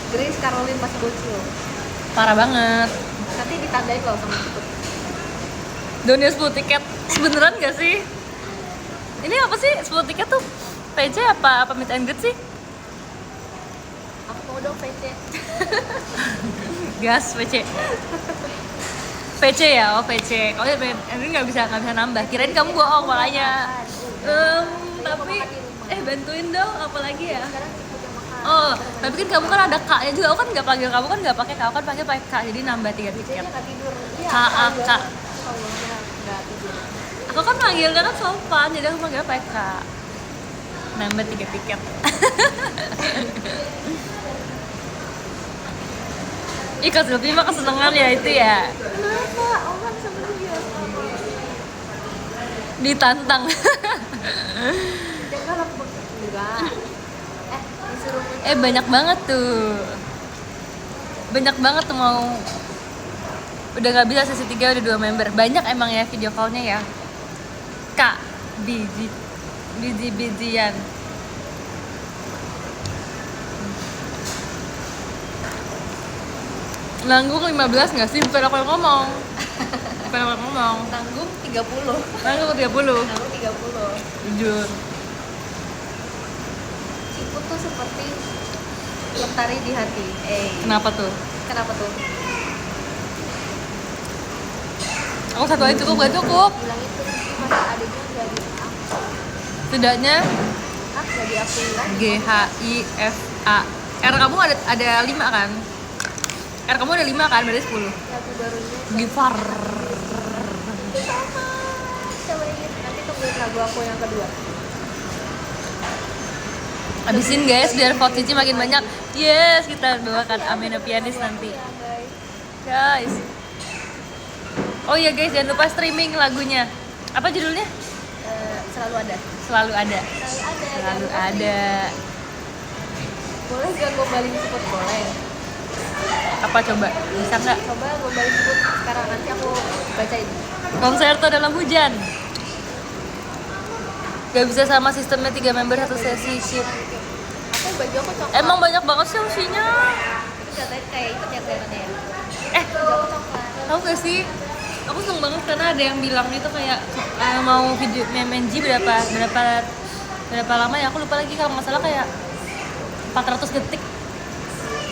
Grace Caroline masih bocil. Parah banget. Nanti ditandain loh sama Ciput. Dunia 10 tiket. Beneran gak sih? Ini apa sih 10 tiket tuh? PC apa meet and greet sih? Aku mau dong PC. Gas PC. PC ya, oh PC. Kalau ini nggak bisa nambah. Kirain kamu bohong makanya. Tapi bantuin dong, apalagi ya? Sekarang Ciput yang makan. Oh, tapi kan kamu kan ada K-nya juga. Aku kan nggak panggil kamu kan nggak pakai K, aku kan pakai K. Jadi nambah 3 Dia tiket. nggak tidur. Iya. K. Allahnya nggak tidur. Aku kan manggil kan sopan, jadi aku manggil pakai K. Nambah 3 tiket. Ih, Kak Zulfi mah kesenengan ya itu ya. Kenapa? Oh kan sebelum dia. Ditantang. Jangan aku enggak. Disuruh Banyak banget tuh. Banyak banget tuh mau. Udah nggak bisa sesi 3 udah 2 member. Banyak emang ya video call-nya ya. Kak, bijian. Nanggung 15 nggak sih? Bukan aku yang ngomong. Bukan aku yang ngomong. tanggung 30. Nanggung 30. Tanggung 30. Jujur. Ciput tuh seperti lestari di hati. Kenapa tuh? Kenapa tuh? Aku satu aja cukup, gak cukup. Bilang itu masih adanya nggak di up. Setidaknya Nggak diakui lagi. GHIFA. R kamu ada 5 kan? R kamu ada 5 kan? Berarti 10. Lagu barunya Gifar. sama. Coba ini nanti tungguin lagu aku yang kedua. Abisin guys biar vote Cici makin banyak. Yes, kita bawakan Amena Pianis nanti. Ya guys. Guys. Oh iya guys, jangan lupa streaming lagunya. Apa judulnya? Selalu ada. Selalu ada. Selalu ada. Selalu jangan lupa ada. streaming. Boleh gak gombalin Ciput? Boleh. Apa coba? Bisa nggak? Coba gue balik sebut sekarang, nanti aku bacain. Konserto dalam hujan. Gak bisa sama sistemnya 3 member satu sesi shit. Aku baju aku coklat. Emang banyak banget sih opsinya. Itu katanya kayak ikut ya kelihatannya ya. Eh, Baju aku coklat. tahu gak sih? Aku seneng banget karena ada yang bilang itu kayak mau video MNG berapa lama ya, aku lupa lagi, kalau nggak salah kayak 400 detik.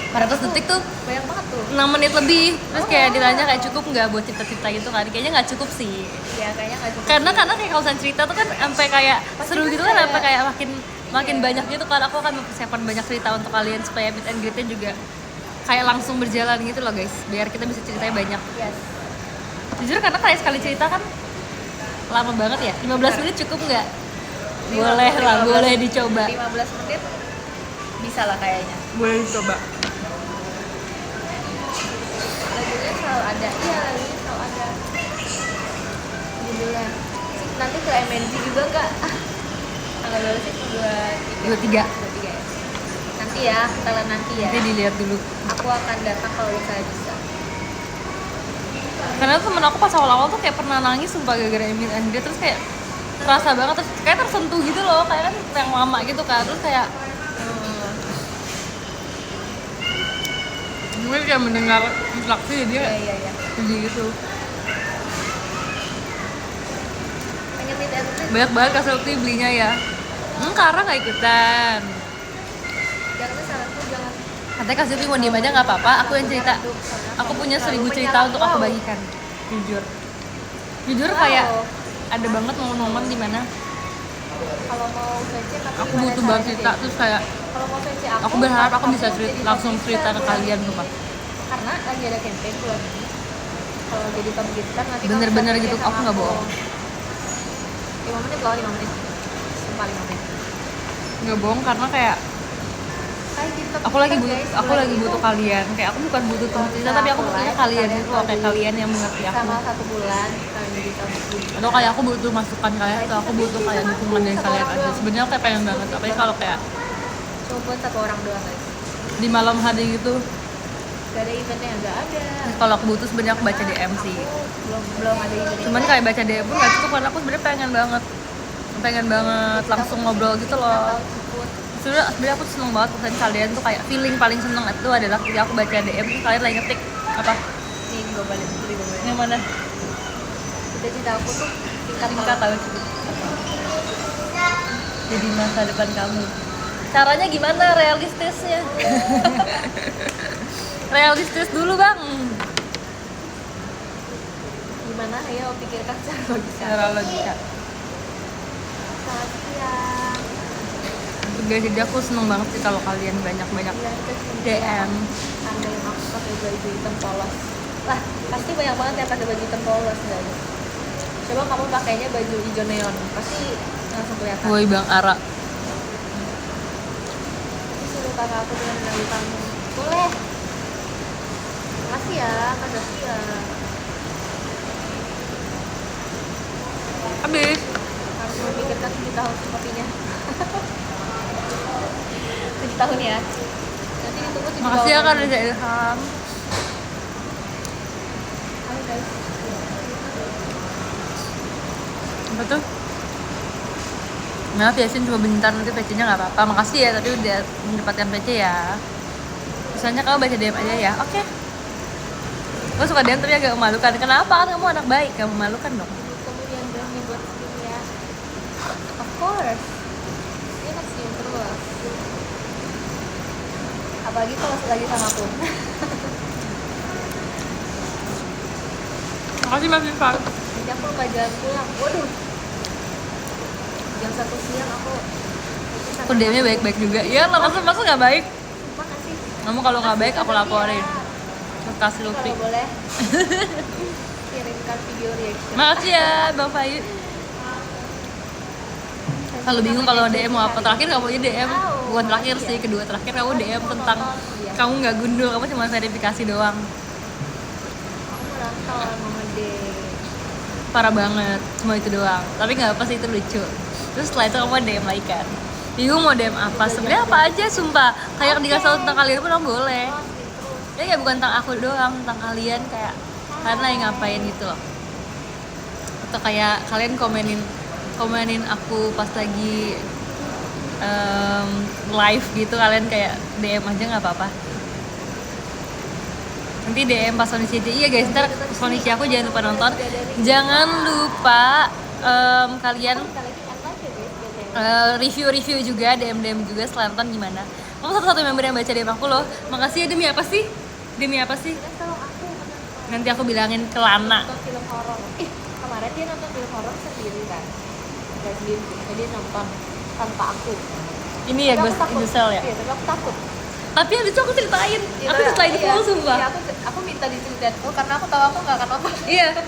400 detik tuh Banyak banget tuh. 6 menit lebih. Terus kayak ditanya kayak cukup nggak buat cerita-cerita gitu kan. Kayaknya nggak cukup sih. Iya, kayaknya nggak cukup. Karena kayak kalau cerita tuh kan sampai kayak Pasti seru kan gitu kan, kayak- sampai kayak makin banyak gitu kan. Aku akan mempersiapkan banyak cerita untuk kalian supaya meet and greet-nya juga kayak langsung berjalan gitu loh guys, biar kita bisa ceritanya banyak. Yes. Jujur karena kayak sekali cerita kan lama banget ya. 15 menit cukup nggak? Boleh lah, 15 boleh dicoba. 15 menit bisa lah kayaknya. Boleh dicoba. Lagunya selalu ada. Iya, lagunya selalu ada. Judulnya. Nanti ke MNG juga nggak? Tanggal berapa sih? 23. 23 ya. Nanti ya, kita lihat nanti ya. Nanti dilihat dulu. Aku akan datang kalau saya bisa. Karena temen aku pas awal-awal tuh kayak pernah nangis sumpah gara-gara meet and greet, terus kayak terasa banget, terus kayak tersentuh gitu loh, kayak kan yang lama gitu kan, terus kayak gue kayak mendengar instruksi jadi Iya. jadi gitu. Pengen meet and greet. Banyak banget Kak Selti belinya ya. Karena nggak ikutan. Jangan saranku, jangan. Katanya Kak Selti mau diem aja nggak apa-apa, aku yang cerita. Aku punya 1000 cerita untuk aku bagikan. Jujur kayak ada banget momen-momen dimana Kalau mau VC tapi aku gimana butuh banget caranya, cerita, Dek? terus kayak Kalau mau VC aku berharap aku bisa jadi langsung top cerita ke gitar kalian bulan tuh Pak. ini. Karena lagi ada campaign bulan ini. Kalau jadi top gitar nanti kamu Bener-bener bisa gitu, VC aku sama nggak bohong. 5 menit loh, 5 menit. Sumpah 5 menit. Nggak bohong karena kayak Kayak jadi top aku lagi gitar, butuh guys. aku Bulan lagi ini butuh tuh kalian, kayak aku bukan butuh teman cerita, tapi aku butuhnya kalian gitu loh, kayak kalian yang mengerti aku, sama 1 bulan kalian jadi top gitar. atau kayak aku butuh masukan kalian, atau aku butuh kayak dukungan dari kalian aja. Sebenarnya aku kayak pengen banget, apalagi kalau kayak Cuma buat 1 orang doang guys. di malam hari gitu. Gak ada eventnya, nggak ada. Kalau aku butuh sebenarnya aku baca DM sih, Belum ada eventnya. cuman kayak baca DM pun nggak cukup karena aku sebenarnya pengen banget langsung ngobrol gitu loh. Sebenarnya aku seneng banget pesan kalian tuh, kayak feeling paling seneng itu adalah ketika aku baca DM terus kalian lagi ngetik apa Nih gue balik. yang mana Cita-cita aku tuh tingkat tahu sih, jadi masa depan kamu. Caranya gimana realistisnya? Realistis dulu bang. Gimana? Ayo pikirkan secara logika. Cara logika. Selamat siang. Guys, jadi aku seneng banget sih kalau kalian banyak Bilang ke sini. DM. Ada yang aku pakai baju hitam polos. Lah, pasti banyak banget yang pakai baju hitam polos guys. Coba kamu pakainya baju hijau neon, pasti langsung kelihatan. Woi bang Ara. Tapi suruh kakak aku dengan lagu kamu. Boleh. Makasih ya, Kak Sofia. Habis. Harus memikirkan 7 tahun sepertinya. 7 tahun ya. Nanti ditunggu 7 tahun. Makasih ya Kak lagi. Reza Ilham. Hai guys. Apa tuh? Maaf Yasin cuma bentar, nanti PC-nya nggak apa-apa. Makasih ya, tapi udah mendapatkan PC ya. Misalnya kamu baca DM aja ya. Oke. Gue suka DM tapi agak memalukan. Kenapa? Kan kamu anak baik, kamu memalukan dong. Kemudian berani buat sini ya. Of course. Dia kan senyum terus. Apalagi kalau lagi sama aku. Makasih Mas Viva. Nanti aku lupa jalan pulang. Waduh. Jam 1 siang aku. Aku DM-nya baik-baik juga. Iya lah, masa nggak baik? Sumpah nggak sih? Kamu kalau nggak baik aku laporin. Kasih Lutfi. Kalau boleh kirimkan video reaction. Makasih ya Bang Fayu. Kalau bingung kalau DM mau apa, terakhir kamu aja DM. Bukan terakhir sih, kedua terakhir kamu DM tentang kamu nggak gundul, kamu cuma verifikasi doang. Aku ulang tahun Mama D. Parah banget, cuma itu doang. Tapi nggak apa sih, itu lucu. Terus setelah itu kamu DM lagi kan. Bingung mau DM apa, sebenarnya apa aja sumpah. Kayak dikasih tahu tentang kalian pun kamu boleh. Oh, terus. ya bukan tentang aku doang, tentang kalian, kayak kalian lagi ngapain gitu loh. Atau kayak kalian komenin aku pas lagi live gitu, kalian kayak DM aja nggak apa-apa. Nanti DM pas kondisi aja. Iya guys, ntar pas kondisi aku jangan lupa nonton. Jangan lupa kalian review juga, DM juga setelah nonton gimana. Kamu satu-satu member yang baca DM aku loh. Makasih ya. Demi apa sih? Nanti aku bilangin ke Lana. Nonton film horor. Kemarin dia nonton film horor sendiri kan. Gak sendiri, jadi dia nonton tanpa aku. Ini ya Ghost in the Shell ya? Iya, tapi aku takut. Tapi abis itu aku ceritain full sumpah. Iya, aku minta diceritain full karena aku tahu aku gak akan nonton. Iya.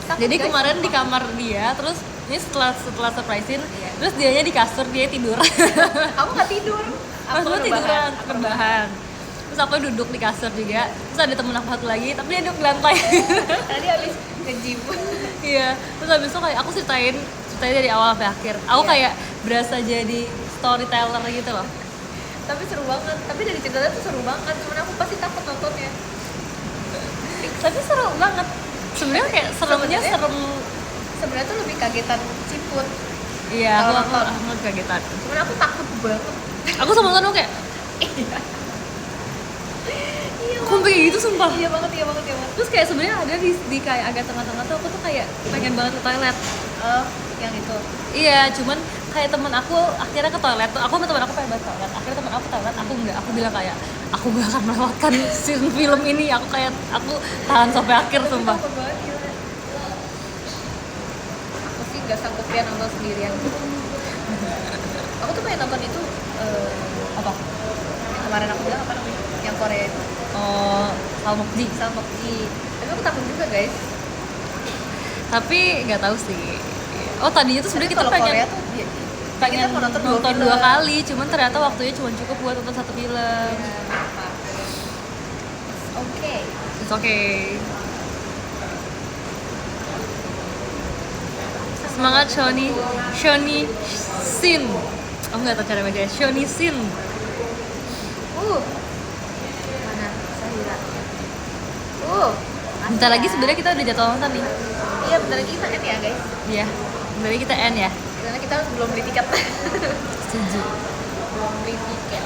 Takut, Jadi guys. kemarin di kamar dia, terus ini setelah surprisein, terus dianya di kasur, dia tidur. Aku gak tidur. Aku tiduran, rebahan. Terus aku duduk di kasur juga. Terus ada temen aku satu lagi, tapi dia duduk di lantai. Tadi habis nge-gym. Iya. Terus habis itu kayak aku ceritain dari awal sampai akhir. Aku kayak berasa jadi storyteller gitu loh. Tapi seru banget. Tapi dari ceritanya tuh seru banget. Cuman aku pasti takut nontonnya. Tapi seru banget. Sebenarnya kayak seremnya serem. Sebenarnya tuh lebih kagetan Ciput. Iya, Kalau aku nonton. kagetan. Cuman aku takut banget. Aku sama nonton kayak Iya. aku sampai kayak gitu sumpah. Iya banget. Terus kayak sebenarnya ada di kayak agak tengah-tengah tuh aku tuh kayak pengen banget ke toilet. Yang itu. Iya, cuman kayak temen aku akhirnya ke toilet tuh. Aku sama temen aku pengen banget toilet. Akhirnya temen aku toilet, aku enggak. Aku bilang kayak aku gak akan melewatkan scene film ini. Aku tahan sampai akhir sumpah. Takut banget gila. Aku sih gak sanggup ya nonton sendirian. Aku tuh pengen nonton itu Apa? yang kemarin aku bilang apa namanya? Yang Korea itu. Oh, Salmokji. Tapi aku takut juga guys. Tapi nggak tahu sih. Oh, tadinya tuh sebenarnya kita Kalau pengen Korea tuh pengen kita mau nonton nonton film. 2 kali, cuman ternyata waktunya cuma cukup buat nonton 1 film. Oke. It's okay. Semangat Shoni Sin. Aku nggak tahu cara bacanya. Shoni Sin. Mana Sahira? Bentar lagi sebenarnya kita udah jadwal nonton nih. Iya, bentar lagi kita end ya guys. Iya. Bentar lagi kita end ya. Karena kita belum beli tiket. Setuju. Belum beli tiket.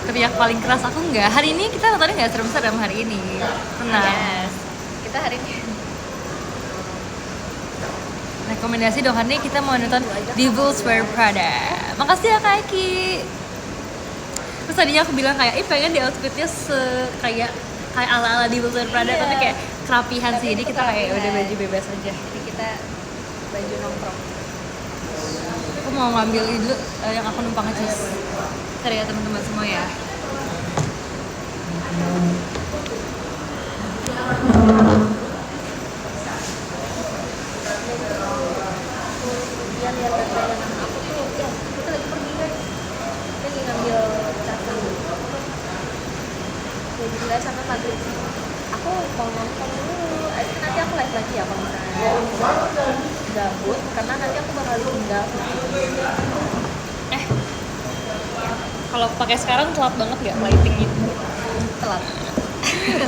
Teriak paling keras aku nggak. Hari ini kita nontonnya nggak serem-serem hari ini. Tenang. Yes. Kita hari ini Rekomendasi dong, hari ini kita mau nonton Devil's Wear Prada. Makasih ya Kak Eki. Terus tadinya aku bilang kayak, pengen di outfitnya kayak ala-ala Devil's Wear Prada, tapi kayak kerapihan sih. Jadi kita kayak udah baju bebas aja. Jadi kita baju nongkrong. Aku mau ngambil ini dulu yang aku numpang ngecas. Cari ya teman-teman semua ya. Dia lihat dagangan aku tuh, ya kita lagi pergi guys. Dia lagi ngambil cacing. Jadi kita sampai maghrib sih. Aku mau nonton dulu. Nanti aku live lagi ya kalau misalnya gabut, karena nanti aku bakal ditinggal. Kalau pakai sekarang telat banget nggak lighting itu? Telat.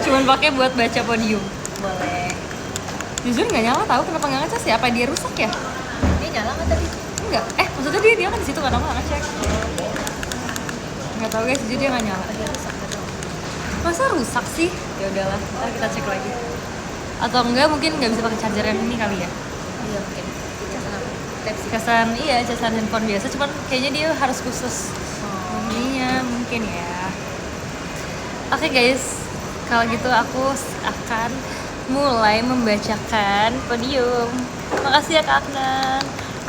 Cuman pakai buat baca podium. Boleh. Jujur nggak nyala, tahu kenapa nggak ngecas ya? Apa dia rusak ya? Dia nyala nggak tadi? Enggak. Maksudnya dia kan di situ, kadang nggak ngecek. Nggak tahu guys, jadi dia nggak nyala. Dia rusak nggak tahu. Masa rusak sih? Ya udahlah, ntar kita cek lagi. Atau enggak mungkin nggak bisa pakai charger yang ini kali ya? Iya mungkin. Casan apa? Type-C. Casan, iya, casan handphone biasa, cuman kayaknya dia harus khusus ininya mungkin ya. Oke guys, kalau gitu aku akan mulai membacakan podium. Makasih ya Kak Aknan.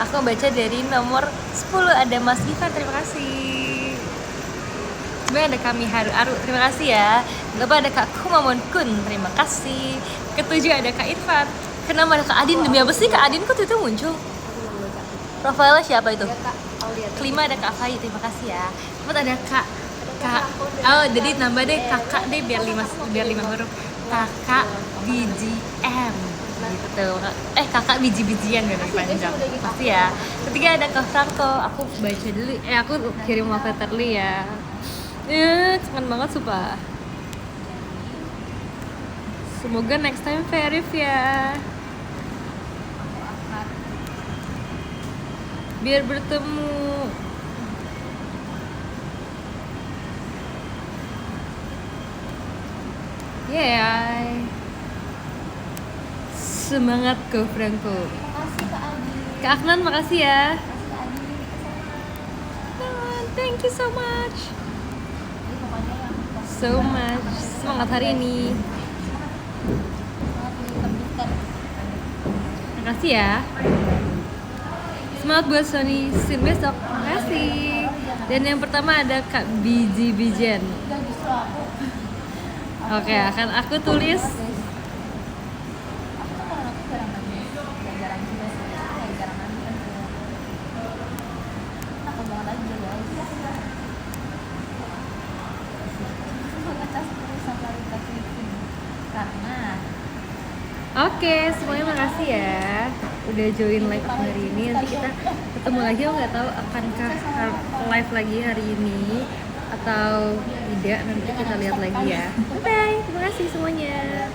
Aku baca dari nomor 10 ada Mas Ivan, terima kasih. Kemudian ada kami Haru Aru, terima kasih ya. Kemudian ada Kak Kumamon Kun, terima kasih. Ketujuh ada Kak Irfan. Kenapa ada Kak Adin? Demi apa sih Kak Adin kok itu muncul? Profilnya siapa itu? Ya Kak, Aulia. Kelima ada Kak Fayi, terima kasih ya. Kemudian ada Kak jadi nambah deh kakak deh biar lima huruf. Kakak BGM. gitu. Kakak biji-bijian gak panjang. Pasti ya. Ketiga ada Kak Franco. Aku baca dulu. Aku kirim love letter dulu ya. Kangen banget sumpah. Semoga next time Verif ya. Biar bertemu. Yeah. Semangat Kak Franco. Makasih Kak Adi. Kak Aknan makasih ya. Makasih Kak Adi. Thank you so much. Jadi pokoknya yang So much. Semangat hari ini. semangat di komputer. Makasih ya. Semangat buat Sony Sin besok. Makasih. Dan yang pertama ada Kak Biji-Bijian. Enggak, justru aku Oke, akan aku tulis. aku tuh kalau aku jarang mandi, jarang juga sih, kayak jarang mandi kan aku banget aja guys. Ngecas terus sama Rita Clipping karena Oke, semuanya makasih ya udah join live hari ini. Nanti kita ketemu lagi. Aku nggak tahu akankah live lagi hari ini atau tidak. Nanti kita lihat lagi ya. Bye, terima kasih semuanya.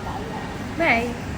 Bye.